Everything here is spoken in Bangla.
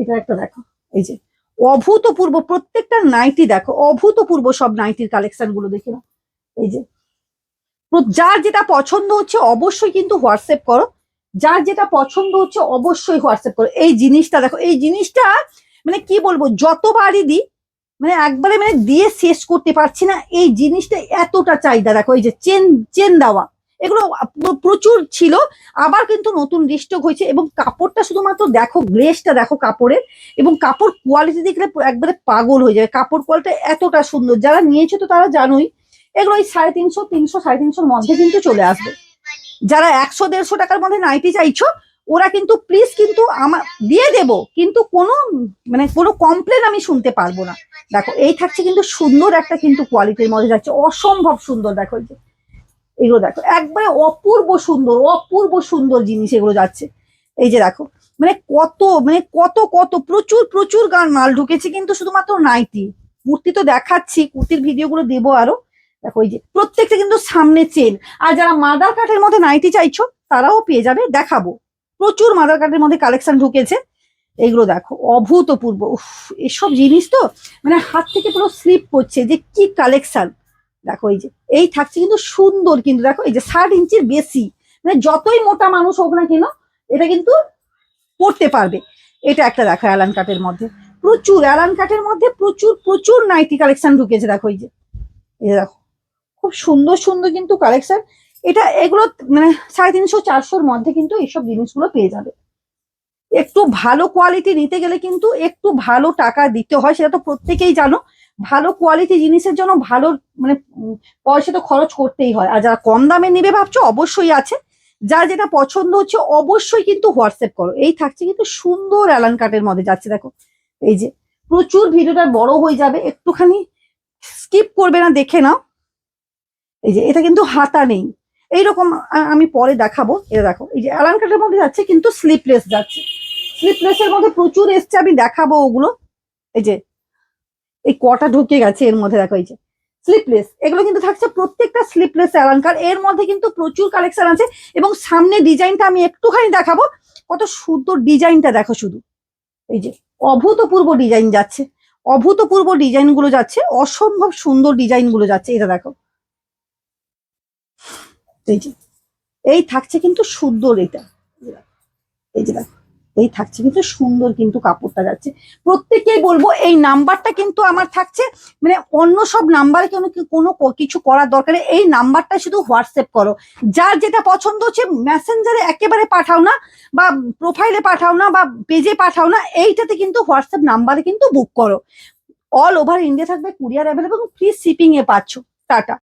এটা একটা দেখো, এই যে অভূতপূর্ব প্রত্যেকটা নাইটি দেখো, অভূতপূর্ব সব নাইটির কালেকশন গুলো দেখে নাও। এই যে যার যেটা পছন্দ হচ্ছে অবশ্যই কিন্তু হোয়াটসঅ্যাপ করো, যার যেটা পছন্দ হচ্ছে অবশ্যই হোয়াটসঅ্যাপ করো। এই জিনিসটা দেখো, এই জিনিসটা মানে কি বলবো, যতবারই দিই মানে একবারে মানে দিয়ে শেষ করতে পারছি না, এই জিনিসটা এতটা চাহিদা। দেখো এই যে চেন, চেন দেওয়া, এগুলো প্রচুর ছিল, আবার কিন্তু নতুন রিস্টক হয়েছে। এবং কাপড়টা শুধুমাত্র দেখো, গ্লেসটা দেখো কাপড়ের, এবং কাপড় কোয়ালিটি দেখলে একবারে পাগল হয়ে যাবে। কাপড় কোয়ালিটি এতটা সুন্দর, যারা নিয়েছো তো তারা জানোই। এগুলো ওই 350, 300, 350 মধ্যে কিন্তু চলে আসবে। যারা 100-150 টাকার মধ্যে নাইটি চাইছো, ওরা কিন্তু প্লিজ কিন্তু আমার দিয়ে দেবো, কিন্তু কোনো মানে কোনো কমপ্লেন আমি শুনতে পারবো না। দেখো এই থাকছে কিন্তু সুন্দর একটা কিন্তু কোয়ালিটির মধ্যে যাচ্ছে, অসম্ভব সুন্দর। দেখো এই যে এগুলো দেখো, একবারে অপূর্ব সুন্দর, অপূর্ব সুন্দর জিনিস এগুলো যাচ্ছে। এই যে দেখো মানে কত মানে কত কত প্রচুর প্রচুর গান মাল ঢুকেছে, কিন্তু শুধুমাত্র নাইটি। কুর্তি তো দেখাচ্ছি, কুর্তির ভিডিওগুলো দেবো আরো। দেখো এই যে প্রত্যেকটা কিন্তু সামনে চেন। আর যারা মাদার কাটের মধ্যে নাইটি চাইছো তারাও পেয়ে যাবে, দেখাবো। প্রচুর মাদার কাটের মধ্যে কালেকশন ঢুকেছে, এইগুলো দেখো অভূতপূর্ব। উফ, এসব জিনিস তো মানে হাত থেকে পুরো স্লিপ করছে যে কি কালেকশন। দেখো এই যে এই থাকছে কিন্তু সুন্দর, কিন্তু দেখো এই যে 60 ইঞ্চির বেশি, মানে যতই মোটা মানুষ হোক না কেন এটা কিন্তু পড়তে পারবে। এটা একটা দেখো অ্যালান কাটের মধ্যে, প্রচুর অ্যালান কাটের মধ্যে প্রচুর প্রচুর নাইটি কালেকশন ঢুকেছে। দেখো এই যে এই দেখো খুব সুন্দর সুন্দর কিন্তু কালেকশন। এটা এগুলো মানে 350-400-র মধ্যে কিন্তু এইসব জিনিসগুলো পেয়ে যাবে। একটু ভালো কোয়ালিটি নিতে গেলে কিন্তু একটু ভালো টাকা দিতে হয়, সেটা তো প্রত্যেকেই জানো। ভালো কোয়ালিটি জিনিসের জন্য ভালো মানে পয়সা তো খরচ করতেই হয়। আর যারা কম দামে নেবে ভাবছো, অবশ্যই আছে। যার যেটা পছন্দ হচ্ছে অবশ্যই কিন্তু হোয়াটসঅ্যাপ করো। এই থাকছে কিন্তু সুন্দর অ্যালান কাটের মধ্যে যাচ্ছে। দেখো এই যে প্রচুর, ভিডিওটা বড় হয়ে যাবে, একটুখানি স্কিপ করবে না, দেখে নাও। এই যে এটা কিন্তু হাতা নেই, এইরকম আমি পরে দেখাবো। এটা দেখো এই যে অ্যালান কাটের মধ্যে যাচ্ছে কিন্তু স্লিপলেস যাচ্ছে, স্লিপলেসের মধ্যে প্রচুর এসছে, আমি দেখাবো ওগুলো। এই যে এই কটা ঢুকে গেছে এর মধ্যে, দেখো এই যে স্লিপলেস, এগুলো কিন্তু থাকছে প্রত্যেকটা স্লিপলেস অ্যালাঙ্কার। এর মধ্যে কিন্তু প্রচুর কালেকশন আছে। এবং সামনে ডিজাইনটা আমি একটুখানি দেখাবো, কত সুন্দর ডিজাইনটা দেখো শুধু। এই যে অভূতপূর্ব ডিজাইন যাচ্ছে, অভূতপূর্ব ডিজাইন গুলো যাচ্ছে, অসম্ভব সুন্দর ডিজাইন গুলো যাচ্ছে। এটা দেখো এই যে এই থাকছে কিন্তু সুন্দর এটা। এই যে দেখো এই থাকছে কিন্তু সুন্দর কিন্তু কাপড়টা যাচ্ছে। প্রত্যেককেই বলবো এই নাম্বারটা কিন্তু আমার থাকছে, মানে অন্য সব নাম্বারে কোনো কিছু করার দরকার নেই, এই নাম্বারটা শুধু হোয়াটসঅ্যাপ করো। যার যেটা পছন্দ হচ্ছে মেসেঞ্জারে একেবারে পাঠাও না, বা প্রোফাইলে পাঠাও না, বা পেজে পাঠাও না, এইটাতে কিন্তু হোয়াটসঅ্যাপ নাম্বারে কিন্তু বুক করো। অল ওভার ইন্ডিয়া থাকবে কুরিয়ার অ্যাভেলেবল এবং ফ্রি শিপিং এ পাচ্ছ। টাটা।